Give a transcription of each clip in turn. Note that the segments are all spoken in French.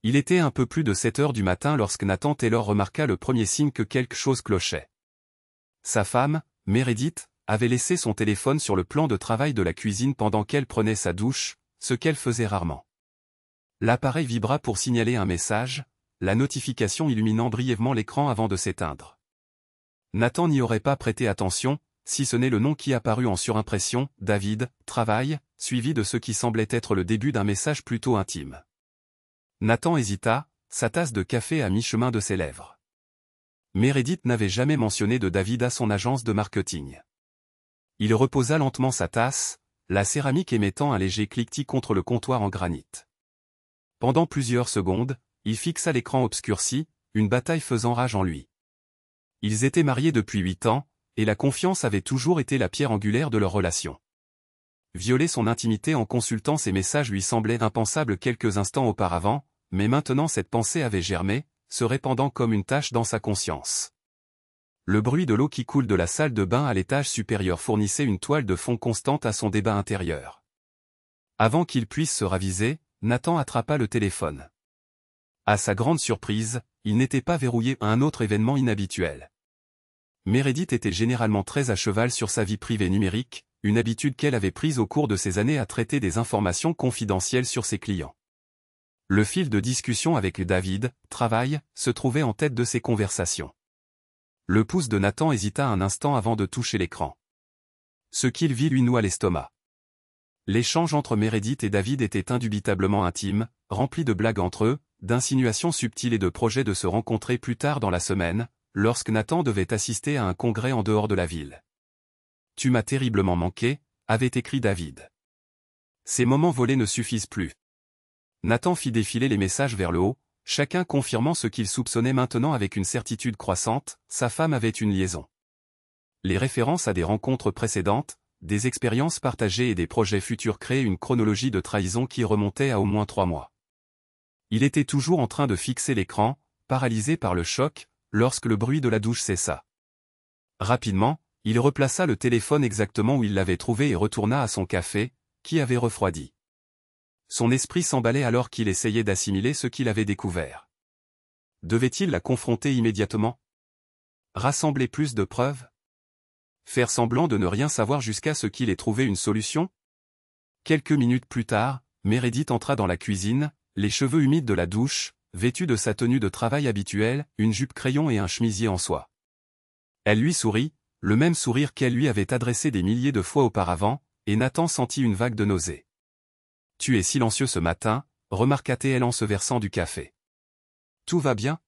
Il était un peu plus de 7 heures du matin lorsque Nathan Taylor remarqua le premier signe que quelque chose clochait. Sa femme, Meredith, avait laissé son téléphone sur le plan de travail de la cuisine pendant qu'elle prenait sa douche, ce qu'elle faisait rarement. L'appareil vibra pour signaler un message, la notification illuminant brièvement l'écran avant de s'éteindre. Nathan n'y aurait pas prêté attention, si ce n'est le nom qui apparut en surimpression, David, travail, suivi de ce qui semblait être le début d'un message plutôt intime. Nathan hésita, sa tasse de café à mi-chemin de ses lèvres. Meredith n'avait jamais mentionné de David à son agence de marketing. Il reposa lentement sa tasse, la céramique émettant un léger cliquetis contre le comptoir en granit. Pendant plusieurs secondes, il fixa l'écran obscurci, une bataille faisant rage en lui. Ils étaient mariés depuis 8 ans, et la confiance avait toujours été la pierre angulaire de leur relation. Violer son intimité en consultant ses messages lui semblait impensable quelques instants auparavant, mais maintenant cette pensée avait germé, se répandant comme une tache dans sa conscience. Le bruit de l'eau qui coule de la salle de bain à l'étage supérieur fournissait une toile de fond constante à son débat intérieur. Avant qu'il puisse se raviser, Nathan attrapa le téléphone. À sa grande surprise, il n'était pas verrouillé à un autre événement inhabituel. Meredith était généralement très à cheval sur sa vie privée numérique, une habitude qu'elle avait prise au cours de ses années à traiter des informations confidentielles sur ses clients. Le fil de discussion avec David, travail, se trouvait en tête de ses conversations. Le pouce de Nathan hésita un instant avant de toucher l'écran. Ce qu'il vit lui noua l'estomac. L'échange entre Meredith et David était indubitablement intime, rempli de blagues entre eux, d'insinuations subtiles et de projets de se rencontrer plus tard dans la semaine, lorsque Nathan devait assister à un congrès en dehors de la ville. « Tu m'as terriblement manqué », avait écrit David. Ces moments volés ne suffisent plus. Nathan fit défiler les messages vers le haut, chacun confirmant ce qu'il soupçonnait maintenant avec une certitude croissante, sa femme avait une liaison. Les références à des rencontres précédentes, des expériences partagées et des projets futurs créaient une chronologie de trahison qui remontait à au moins 3 mois. Il était toujours en train de fixer l'écran, paralysé par le choc, lorsque le bruit de la douche cessa. Rapidement, il replaça le téléphone exactement où il l'avait trouvé et retourna à son café, qui avait refroidi. Son esprit s'emballait alors qu'il essayait d'assimiler ce qu'il avait découvert. Devait-il la confronter immédiatement? Rassembler plus de preuves? Faire semblant de ne rien savoir jusqu'à ce qu'il ait trouvé une solution? Quelques minutes plus tard, Meredith entra dans la cuisine, les cheveux humides de la douche, vêtue de sa tenue de travail habituelle, une jupe crayon et un chemisier en soie. Elle lui sourit, le même sourire qu'elle lui avait adressé des milliers de fois auparavant, et Nathan sentit une vague de nausée. « Tu es silencieux ce matin », remarqua-t-elle en se versant du café. « Tout va bien ?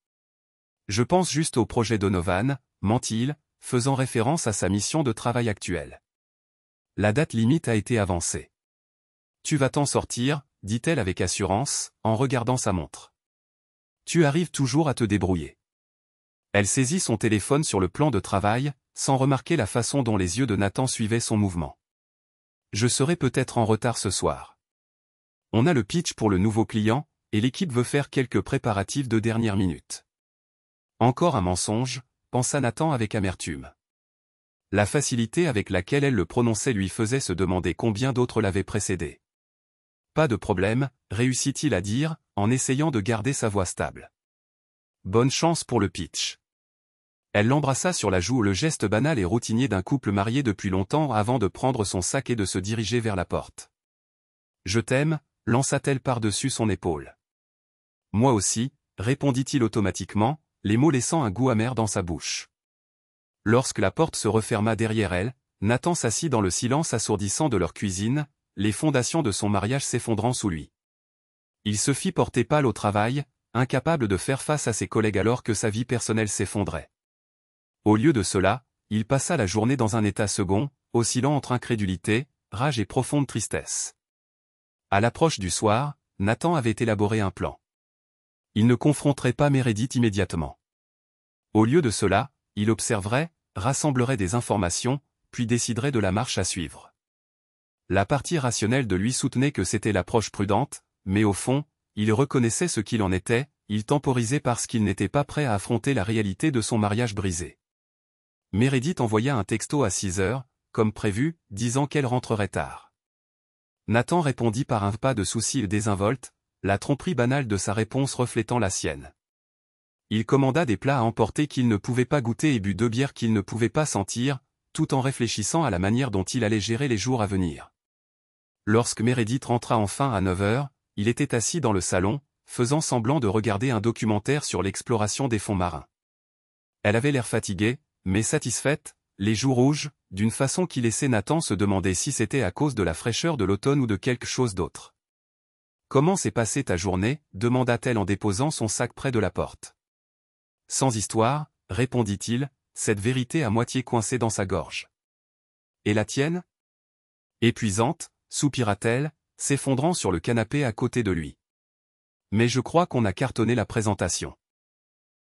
Je pense juste au projet Donovan, ment-il, faisant référence à sa mission de travail actuelle. La date limite a été avancée. Tu vas t'en sortir, dit-elle avec assurance, en regardant sa montre. Tu arrives toujours à te débrouiller. Elle saisit son téléphone sur le plan de travail, sans remarquer la façon dont les yeux de Nathan suivaient son mouvement. Je serai peut-être en retard ce soir. On a le pitch pour le nouveau client, et l'équipe veut faire quelques préparatifs de dernière minute. Encore un mensonge, pensa Nathan avec amertume. La facilité avec laquelle elle le prononçait lui faisait se demander combien d'autres l'avaient précédé. Pas de problème, réussit-il à dire, en essayant de garder sa voix stable. Bonne chance pour le pitch. Elle l'embrassa sur la joue, le geste banal et routinier d'un couple marié depuis longtemps avant de prendre son sac et de se diriger vers la porte. Je t'aime, lança-t-elle par-dessus son épaule. Moi aussi, répondit-il automatiquement, les mots laissant un goût amer dans sa bouche. Lorsque la porte se referma derrière elle, Nathan s'assit dans le silence assourdissant de leur cuisine, les fondations de son mariage s'effondrant sous lui. Il se fit porter pâle au travail, incapable de faire face à ses collègues alors que sa vie personnelle s'effondrait. Au lieu de cela, il passa la journée dans un état second, oscillant entre incrédulité, rage et profonde tristesse. À l'approche du soir, Nathan avait élaboré un plan. Il ne confronterait pas Meredith immédiatement. Au lieu de cela, il observerait, rassemblerait des informations, puis déciderait de la marche à suivre. La partie rationnelle de lui soutenait que c'était l'approche prudente, mais au fond, il reconnaissait ce qu'il en était, il temporisait parce qu'il n'était pas prêt à affronter la réalité de son mariage brisé. Meredith envoya un texto à 6 heures, comme prévu, disant qu'elle rentrerait tard. Nathan répondit par un pas de souci désinvolte, la tromperie banale de sa réponse reflétant la sienne. Il commanda des plats à emporter qu'il ne pouvait pas goûter et but 2 bières qu'il ne pouvait pas sentir, tout en réfléchissant à la manière dont il allait gérer les jours à venir. Lorsque Meredith rentra enfin à 9 heures, il était assis dans le salon, faisant semblant de regarder un documentaire sur l'exploration des fonds marins. Elle avait l'air fatiguée, mais satisfaite, les joues rouges, d'une façon qui laissait Nathan se demander si c'était à cause de la fraîcheur de l'automne ou de quelque chose d'autre. « Comment s'est passée ta journée » demanda-t-elle en déposant son sac près de la porte. « Sans histoire » répondit-il, cette vérité à moitié coincée dans sa gorge. « Et la tienne » Épuisante, soupira-t-elle, s'effondrant sur le canapé à côté de lui. « Mais je crois qu'on a cartonné la présentation.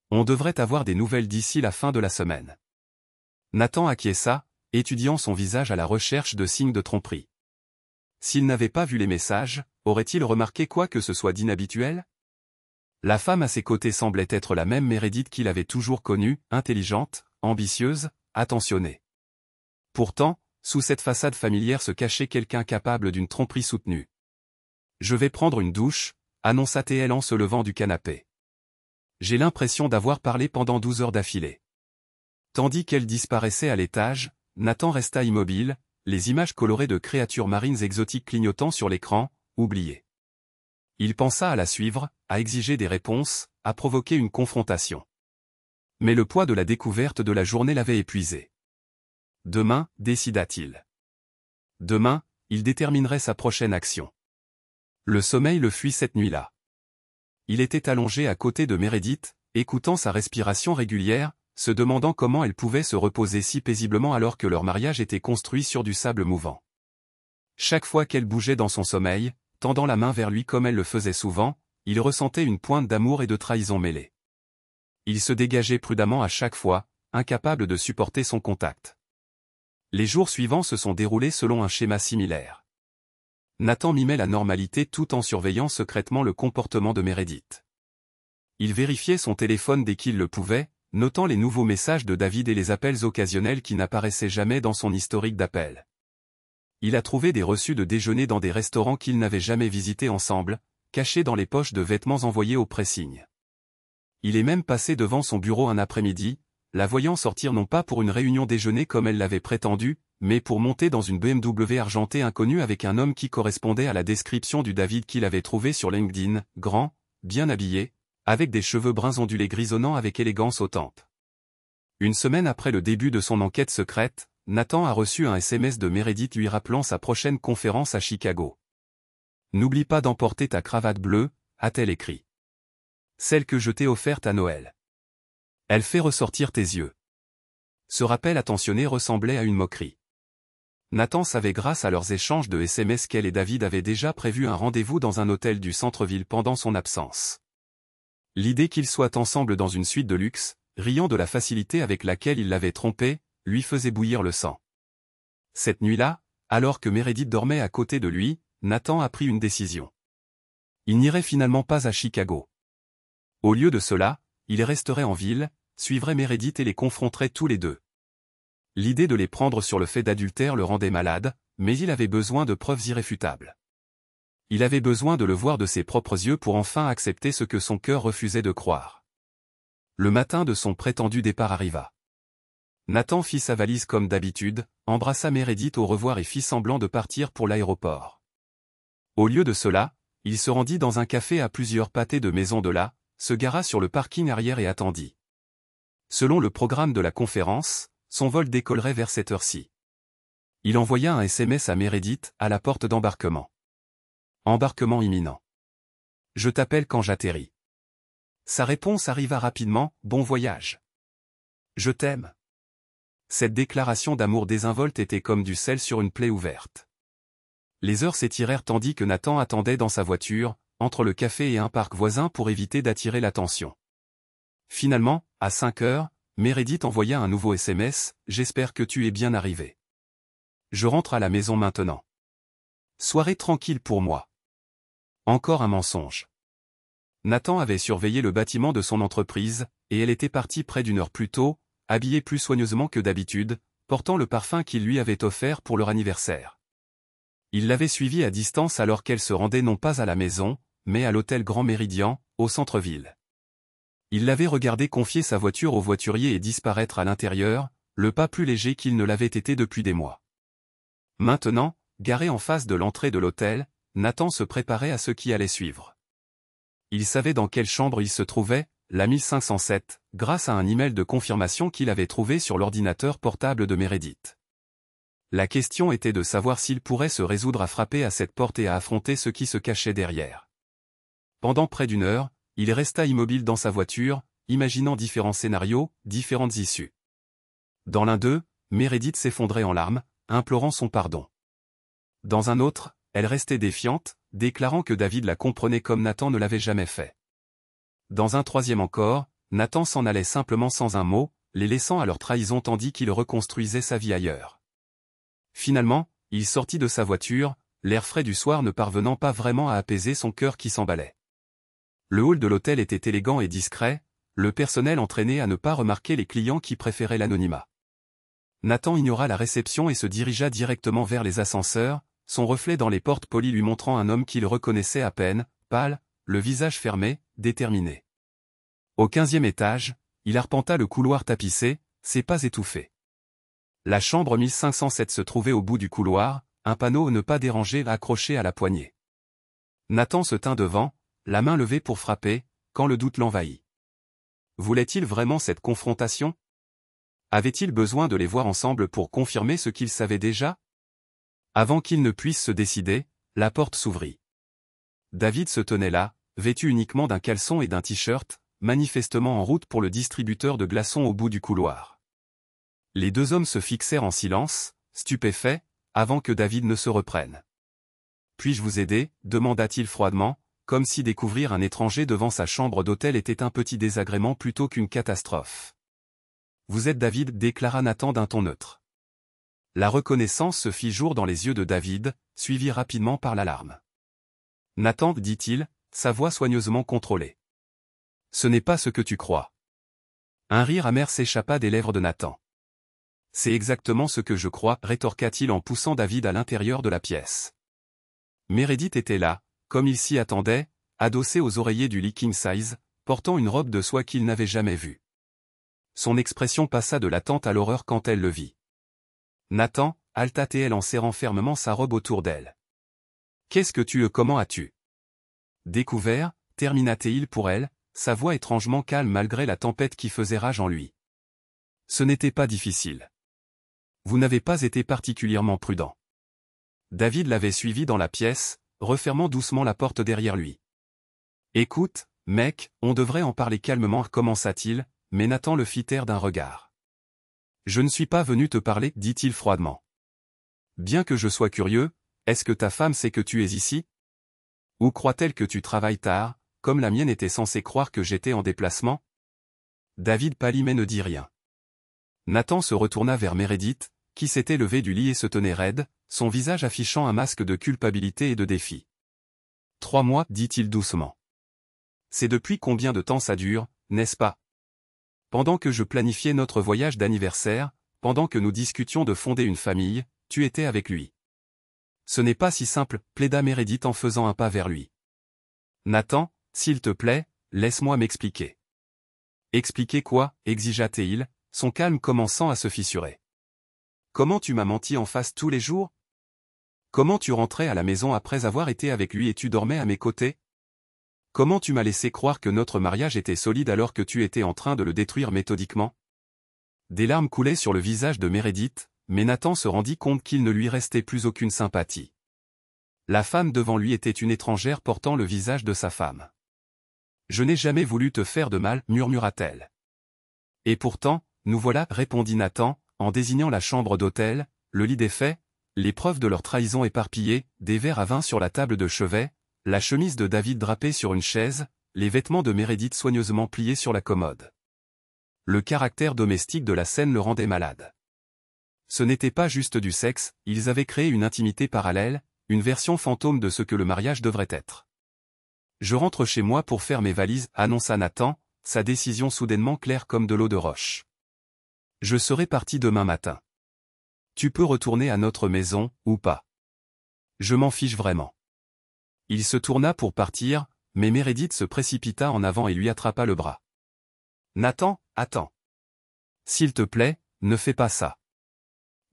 On devrait avoir des nouvelles d'ici la fin de la semaine. » Nathan acquiesça, étudiant son visage à la recherche de signes de tromperie. S'il n'avait pas vu les messages, aurait-il remarqué quoi que ce soit d'inhabituel? La femme à ses côtés semblait être la même Meredith qu'il avait toujours connue, intelligente, ambitieuse, attentionnée. Pourtant, sous cette façade familière se cachait quelqu'un capable d'une tromperie soutenue. « Je vais prendre une douche », annonça-t-elle en se levant du canapé. « J'ai l'impression d'avoir parlé pendant 12 heures d'affilée. » Tandis qu'elle disparaissait à l'étage, Nathan resta immobile, les images colorées de créatures marines exotiques clignotant sur l'écran, oubliées. Il pensa à la suivre, à exiger des réponses, à provoquer une confrontation. Mais le poids de la découverte de la journée l'avait épuisé. Demain, décida-t-il. Demain, il déterminerait sa prochaine action. Le sommeil le fuit cette nuit-là. Il était allongé à côté de Meredith, écoutant sa respiration régulière, se demandant comment elle pouvait se reposer si paisiblement alors que leur mariage était construit sur du sable mouvant. Chaque fois qu'elle bougeait dans son sommeil, tendant la main vers lui comme elle le faisait souvent, il ressentait une pointe d'amour et de trahison mêlée. Il se dégageait prudemment à chaque fois, incapable de supporter son contact. Les jours suivants se sont déroulés selon un schéma similaire. Nathan mimait la normalité tout en surveillant secrètement le comportement de Meredith. Il vérifiait son téléphone dès qu'il le pouvait, notant les nouveaux messages de David et les appels occasionnels qui n'apparaissaient jamais dans son historique d'appels. Il a trouvé des reçus de déjeuner dans des restaurants qu'ils n'avaient jamais visités ensemble, cachés dans les poches de vêtements envoyés au pressing. Il est même passé devant son bureau un après-midi, la voyant sortir non pas pour une réunion déjeuner comme elle l'avait prétendu, mais pour monter dans une BMW argentée inconnue avec un homme qui correspondait à la description du David qu'il avait trouvé sur LinkedIn, grand, bien habillé, avec des cheveux bruns ondulés grisonnant avec élégance aux tempes. Une semaine après le début de son enquête secrète, Nathan a reçu un SMS de Meredith lui rappelant sa prochaine conférence à Chicago. « N'oublie pas d'emporter ta cravate bleue », a-t-elle écrit. « Celle que je t'ai offerte à Noël. Elle fait ressortir tes yeux. » Ce rappel attentionné ressemblait à une moquerie. Nathan savait grâce à leurs échanges de SMS qu'elle et David avaient déjà prévu un rendez-vous dans un hôtel du centre-ville pendant son absence. L'idée qu'ils soient ensemble dans une suite de luxe, riant de la facilité avec laquelle il l'avait trompé, lui faisait bouillir le sang. Cette nuit-là, alors que Meredith dormait à côté de lui, Nathan a pris une décision. Il n'irait finalement pas à Chicago. Au lieu de cela, il resterait en ville, suivrait Meredith et les confronterait tous les deux. L'idée de les prendre sur le fait d'adultère le rendait malade, mais il avait besoin de preuves irréfutables. Il avait besoin de le voir de ses propres yeux pour enfin accepter ce que son cœur refusait de croire. Le matin de son prétendu départ arriva. Nathan fit sa valise comme d'habitude, embrassa Meredith au revoir et fit semblant de partir pour l'aéroport. Au lieu de cela, il se rendit dans un café à plusieurs pâtés de maison de là, se gara sur le parking arrière et attendit. Selon le programme de la conférence, son vol décollerait vers cette heure-ci. Il envoya un SMS à Meredith à la porte d'embarquement. Embarquement imminent. Je t'appelle quand j'atterris. Sa réponse arriva rapidement, bon voyage. Je t'aime. Cette déclaration d'amour désinvolte était comme du sel sur une plaie ouverte. Les heures s'étirèrent tandis que Nathan attendait dans sa voiture, entre le café et un parc voisin pour éviter d'attirer l'attention. Finalement, à 5 heures, Meredith envoya un nouveau SMS, « J'espère que tu es bien arrivé. Je rentre à la maison maintenant. Soirée tranquille pour moi. » Encore un mensonge. Nathan avait surveillé le bâtiment de son entreprise, et elle était partie près d'une heure plus tôt, habillée plus soigneusement que d'habitude, portant le parfum qu'il lui avait offert pour leur anniversaire. Il l'avait suivie à distance alors qu'elle se rendait non pas à la maison, mais à l'hôtel Grand Méridien, au centre-ville. Il l'avait regardé confier sa voiture au voiturier et disparaître à l'intérieur, le pas plus léger qu'il ne l'avait été depuis des mois. Maintenant, garé en face de l'entrée de l'hôtel, Nathan se préparait à ce qui allait suivre. Il savait dans quelle chambre il se trouvait, la 1507, grâce à un email de confirmation qu'il avait trouvé sur l'ordinateur portable de Meredith. La question était de savoir s'il pourrait se résoudre à frapper à cette porte et à affronter ce qui se cachait derrière. Pendant près d'une heure, il resta immobile dans sa voiture, imaginant différents scénarios, différentes issues. Dans l'un d'eux, Meredith s'effondrait en larmes, implorant son pardon. Dans un autre, elle restait défiante, déclarant que David la comprenait comme Nathan ne l'avait jamais fait. Dans un troisième encore, Nathan s'en allait simplement sans un mot, les laissant à leur trahison tandis qu'il reconstruisait sa vie ailleurs. Finalement, il sortit de sa voiture, l'air frais du soir ne parvenant pas vraiment à apaiser son cœur qui s'emballait. Le hall de l'hôtel était élégant et discret, le personnel entraîné à ne pas remarquer les clients qui préféraient l'anonymat. Nathan ignora la réception et se dirigea directement vers les ascenseurs, son reflet dans les portes polies lui montrant un homme qu'il reconnaissait à peine, pâle, le visage fermé, déterminé. Au 15e étage, il arpenta le couloir tapissé, ses pas étouffés. La chambre 1507 se trouvait au bout du couloir, un panneau « Ne pas déranger » accroché à la poignée. Nathan se tint devant, la main levée pour frapper, quand le doute l'envahit. Voulait-il vraiment cette confrontation? Avait-il besoin de les voir ensemble pour confirmer ce qu'il savait déjà? Avant qu'il ne puisse se décider, la porte s'ouvrit. David se tenait là, vêtu uniquement d'un caleçon et d'un t-shirt, manifestement en route pour le distributeur de glaçons au bout du couloir. Les deux hommes se fixèrent en silence, stupéfaits, avant que David ne se reprenne. « Puis-je vous aider » demanda-t-il froidement, comme si découvrir un étranger devant sa chambre d'hôtel était un petit désagrément plutôt qu'une catastrophe. « Vous êtes David » déclara Nathan d'un ton neutre. La reconnaissance se fit jour dans les yeux de David, suivie rapidement par l'alarme. « Nathan, dit-il, sa voix soigneusement contrôlée. Ce n'est pas ce que tu crois. » Un rire amer s'échappa des lèvres de Nathan. « C'est exactement ce que je crois, rétorqua-t-il en poussant David à l'intérieur de la pièce. Meredith était là, comme il s'y attendait, adossée aux oreillers du lit king size, portant une robe de soie qu'il n'avait jamais vue. Son expression passa de l'attente à l'horreur quand elle le vit. Nathan, halta-t-elle en serrant fermement sa robe autour d'elle. Qu'est-ce que tu comment as-tu découvert, termina-t-il pour elle, sa voix étrangement calme malgré la tempête qui faisait rage en lui. Ce n'était pas difficile. Vous n'avez pas été particulièrement prudent. David l'avait suivi dans la pièce, refermant doucement la porte derrière lui. Écoute, mec, on devrait en parler calmement, commença-t-il, mais Nathan le fit taire d'un regard. Je ne suis pas venu te parler, dit-il froidement. Bien que je sois curieux, est-ce que ta femme sait que tu es ici? Ou croit-elle que tu travailles tard, comme la mienne était censée croire que j'étais en déplacement? David pâlit mais ne dit rien. Nathan se retourna vers Meredith, qui s'était levée du lit et se tenait raide, son visage affichant un masque de culpabilité et de défi. 3 mois, dit-il doucement. C'est depuis combien de temps ça dure, n'est-ce pas? Pendant que je planifiais notre voyage d'anniversaire, pendant que nous discutions de fonder une famille, tu étais avec lui. Ce n'est pas si simple, plaida Meredith en faisant un pas vers lui. Nathan, s'il te plaît, laisse-moi m'expliquer. Expliquer quoi, exigea-t-il, son calme commençant à se fissurer. Comment tu m'as menti en face tous les jours? Comment tu rentrais à la maison après avoir été avec lui et tu dormais à mes côtés? Comment tu m'as laissé croire que notre mariage était solide alors que tu étais en train de le détruire méthodiquement? Des larmes coulaient sur le visage de Meredith, mais Nathan se rendit compte qu'il ne lui restait plus aucune sympathie. La femme devant lui était une étrangère portant le visage de sa femme. Je n'ai jamais voulu te faire de mal, murmura-t-elle. Et pourtant, nous voilà, répondit Nathan, en désignant la chambre d'hôtel, le lit défait, les preuves de leur trahison éparpillées, des verres à vin sur la table de chevet, la chemise de David drapée sur une chaise, les vêtements de Meredith soigneusement pliés sur la commode. Le caractère domestique de la scène le rendait malade. Ce n'était pas juste du sexe, ils avaient créé une intimité parallèle, une version fantôme de ce que le mariage devrait être. Je rentre chez moi pour faire mes valises, annonça Nathan, sa décision soudainement claire comme de l'eau de roche. Je serai parti demain matin. Tu peux retourner à notre maison, ou pas. Je m'en fiche vraiment. Il se tourna pour partir, mais Meredith se précipita en avant et lui attrapa le bras. « Nathan, attends. S'il te plaît, ne fais pas ça.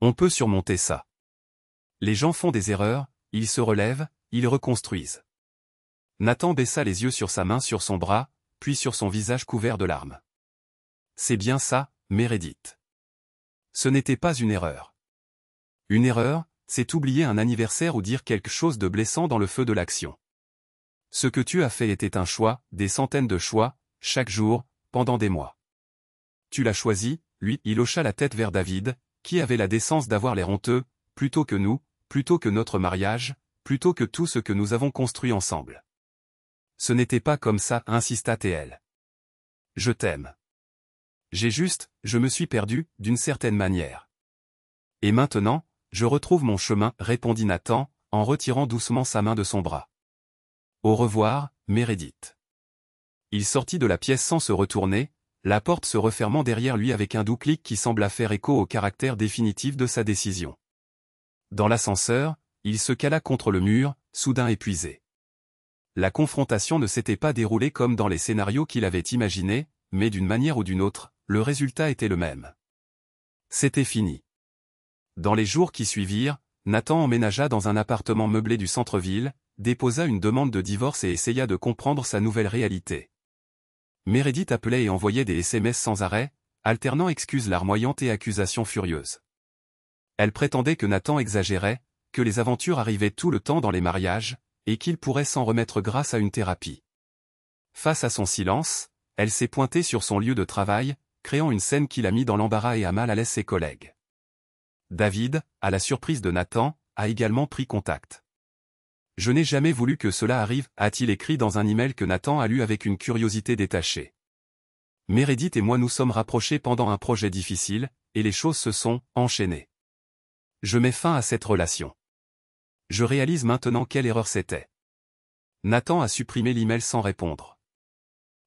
On peut surmonter ça. Les gens font des erreurs, ils se relèvent, ils reconstruisent. » Nathan baissa les yeux sur sa main sur son bras, puis sur son visage couvert de larmes. « C'est bien ça, Meredith. Ce n'était pas une erreur. Une erreur, c'est oublier un anniversaire ou dire quelque chose de blessant dans le feu de l'action. Ce que tu as fait était un choix, des centaines de choix, chaque jour, pendant des mois. Tu l'as choisi, lui, il hocha la tête vers David, qui avait la décence d'avoir l'air honteux, plutôt que nous, plutôt que notre mariage, plutôt que tout ce que nous avons construit ensemble. Ce n'était pas comme ça, insista TL. Je t'aime. Je me suis perdu, d'une certaine manière. Et maintenant, je retrouve mon chemin, répondit Nathan, en retirant doucement sa main de son bras. Au revoir, Meredith. Il sortit de la pièce sans se retourner, la porte se refermant derrière lui avec un doux clic qui sembla faire écho au caractère définitif de sa décision. Dans l'ascenseur, il se cala contre le mur, soudain épuisé. La confrontation ne s'était pas déroulée comme dans les scénarios qu'il avait imaginés, mais d'une manière ou d'une autre, le résultat était le même. C'était fini. Dans les jours qui suivirent, Nathan emménagea dans un appartement meublé du centre-ville, déposa une demande de divorce et essaya de comprendre sa nouvelle réalité. Meredith appelait et envoyait des SMS sans arrêt, alternant excuses larmoyantes et accusations furieuses. Elle prétendait que Nathan exagérait, que les aventures arrivaient tout le temps dans les mariages, et qu'il pourrait s'en remettre grâce à une thérapie. Face à son silence, elle s'est pointée sur son lieu de travail, créant une scène qui l'a mis dans l'embarras et a mal à l'aise ses collègues. David, à la surprise de Nathan, a également pris contact. « Je n'ai jamais voulu que cela arrive », a-t-il écrit dans un email que Nathan a lu avec une curiosité détachée. Meredith et moi nous sommes rapprochés pendant un projet difficile, et les choses se sont enchaînées. Je mets fin à cette relation. Je réalise maintenant quelle erreur c'était. Nathan a supprimé l'email sans répondre.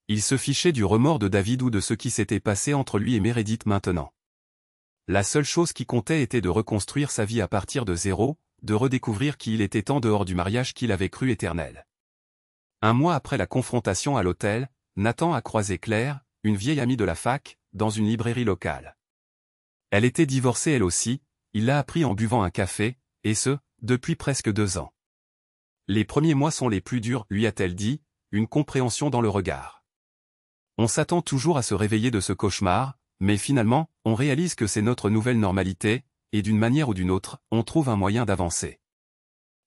Il se fichait du remords de David ou de ce qui s'était passé entre lui et Meredith maintenant. La seule chose qui comptait était de reconstruire sa vie à partir de zéro, de redécouvrir qui il était en dehors du mariage qu'il avait cru éternel. Un mois après la confrontation à l'hôtel, Nathan a croisé Claire, une vieille amie de la fac, dans une librairie locale. Elle était divorcée elle aussi, il l'a appris en buvant un café, et ce, depuis presque 2 ans. Les premiers mois sont les plus durs, lui a-t-elle dit, une compréhension dans le regard. On s'attend toujours à se réveiller de ce cauchemar, mais finalement, on réalise que c'est notre nouvelle normalité, et d'une manière ou d'une autre, on trouve un moyen d'avancer.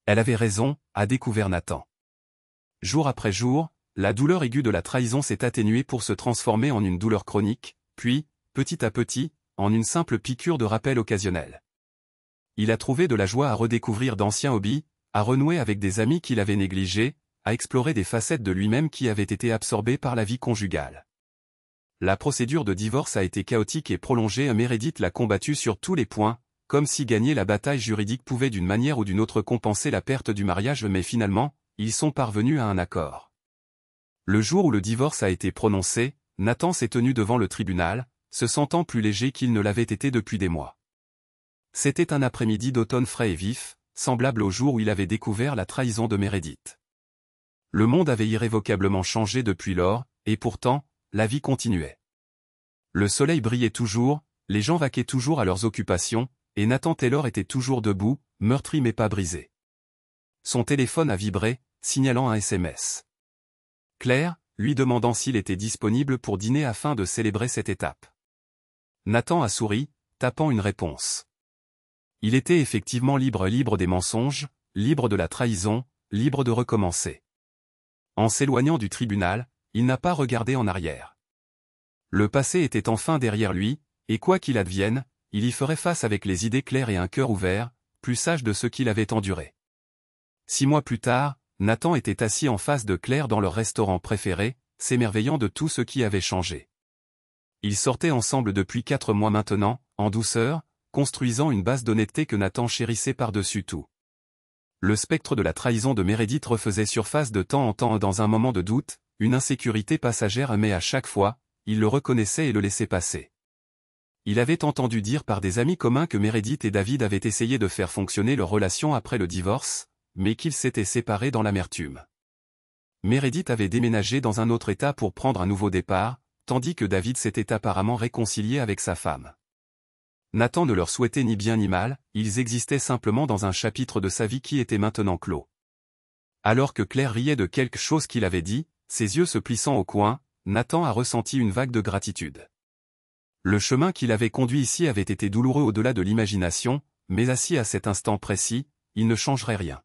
Elle avait raison, a découvert Nathan. Jour après jour, la douleur aiguë de la trahison s'est atténuée pour se transformer en une douleur chronique, puis, petit à petit, en une simple piqûre de rappel occasionnel. Il a trouvé de la joie à redécouvrir d'anciens hobbies, à renouer avec des amis qu'il avait négligés, à explorer des facettes de lui-même qui avaient été absorbées par la vie conjugale. La procédure de divorce a été chaotique et prolongée, Meredith l'a combattue sur tous les points, comme si gagner la bataille juridique pouvait d'une manière ou d'une autre compenser la perte du mariage, mais finalement, ils sont parvenus à un accord. Le jour où le divorce a été prononcé, Nathan s'est tenu devant le tribunal, se sentant plus léger qu'il ne l'avait été depuis des mois. C'était un après-midi d'automne frais et vif, semblable au jour où il avait découvert la trahison de Meredith. Le monde avait irrévocablement changé depuis lors, et pourtant, la vie continuait. Le soleil brillait toujours, les gens vaquaient toujours à leurs occupations, et Nathan Taylor était toujours debout, meurtri mais pas brisé. Son téléphone a vibré, signalant un SMS. Claire, lui demandant s'il était disponible pour dîner afin de célébrer cette étape. Nathan a souri, tapant une réponse. Il était effectivement libre des mensonges, libre de la trahison, libre de recommencer. En s'éloignant du tribunal, il n'a pas regardé en arrière. Le passé était enfin derrière lui, et quoi qu'il advienne, il y ferait face avec les idées claires et un cœur ouvert, plus sage de ce qu'il avait enduré. 6 mois plus tard, Nathan était assis en face de Claire dans leur restaurant préféré, s'émerveillant de tout ce qui avait changé. Ils sortaient ensemble depuis 4 mois maintenant, en douceur, construisant une base d'honnêteté que Nathan chérissait par-dessus tout. Le spectre de la trahison de Meredith refaisait surface de temps en temps dans un moment de doute, une insécurité passagère, mais à chaque fois, il le reconnaissait et le laissait passer. Il avait entendu dire par des amis communs que Meredith et David avaient essayé de faire fonctionner leur relation après le divorce, mais qu'ils s'étaient séparés dans l'amertume. Meredith avait déménagé dans un autre état pour prendre un nouveau départ, tandis que David s'était apparemment réconcilié avec sa femme. Nathan ne leur souhaitait ni bien ni mal, ils existaient simplement dans un chapitre de sa vie qui était maintenant clos. Alors que Claire riait de quelque chose qu'il avait dit, ses yeux se plissant au coin, Nathan a ressenti une vague de gratitude. Le chemin qui l'avait conduit ici avait été douloureux au-delà de l'imagination, mais assis à cet instant précis, il ne changerait rien.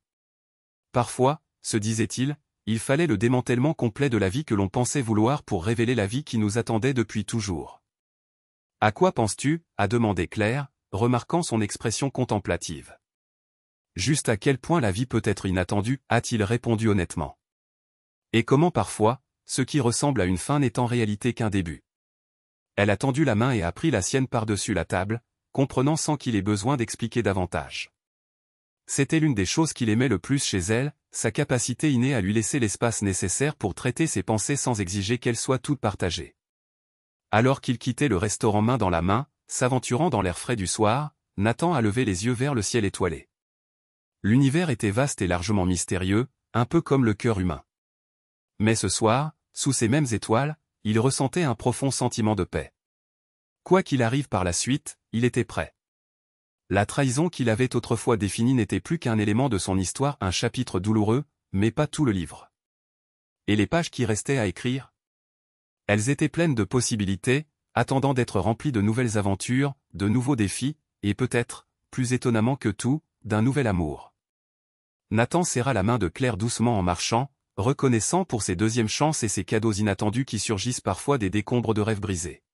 Parfois, se disait-il, il fallait le démantèlement complet de la vie que l'on pensait vouloir pour révéler la vie qui nous attendait depuis toujours. « À quoi penses-tu » a demandé Claire, remarquant son expression contemplative. « Juste à quel point la vie peut être inattendue » a-t-il répondu honnêtement. « Et comment parfois, ce qui ressemble à une fin n'est en réalité qu'un début. » Elle a tendu la main et a pris la sienne par-dessus la table, comprenant sans qu'il ait besoin d'expliquer davantage. C'était l'une des choses qu'il aimait le plus chez elle, sa capacité innée à lui laisser l'espace nécessaire pour traiter ses pensées sans exiger qu'elles soient toutes partagées. Alors qu'il quittait le restaurant main dans la main, s'aventurant dans l'air frais du soir, Nathan a levé les yeux vers le ciel étoilé. L'univers était vaste et largement mystérieux, un peu comme le cœur humain. Mais ce soir, sous ces mêmes étoiles, il ressentait un profond sentiment de paix. Quoi qu'il arrive par la suite, il était prêt. La trahison qu'il avait autrefois définie n'était plus qu'un élément de son histoire, un chapitre douloureux, mais pas tout le livre. Et les pages qui restaient à écrire? Elles étaient pleines de possibilités, attendant d'être remplies de nouvelles aventures, de nouveaux défis, et peut-être, plus étonnamment que tout, d'un nouvel amour. Nathan serra la main de Claire doucement en marchant, reconnaissant pour ses deuxièmes chances et ses cadeaux inattendus qui surgissent parfois des décombres de rêves brisés.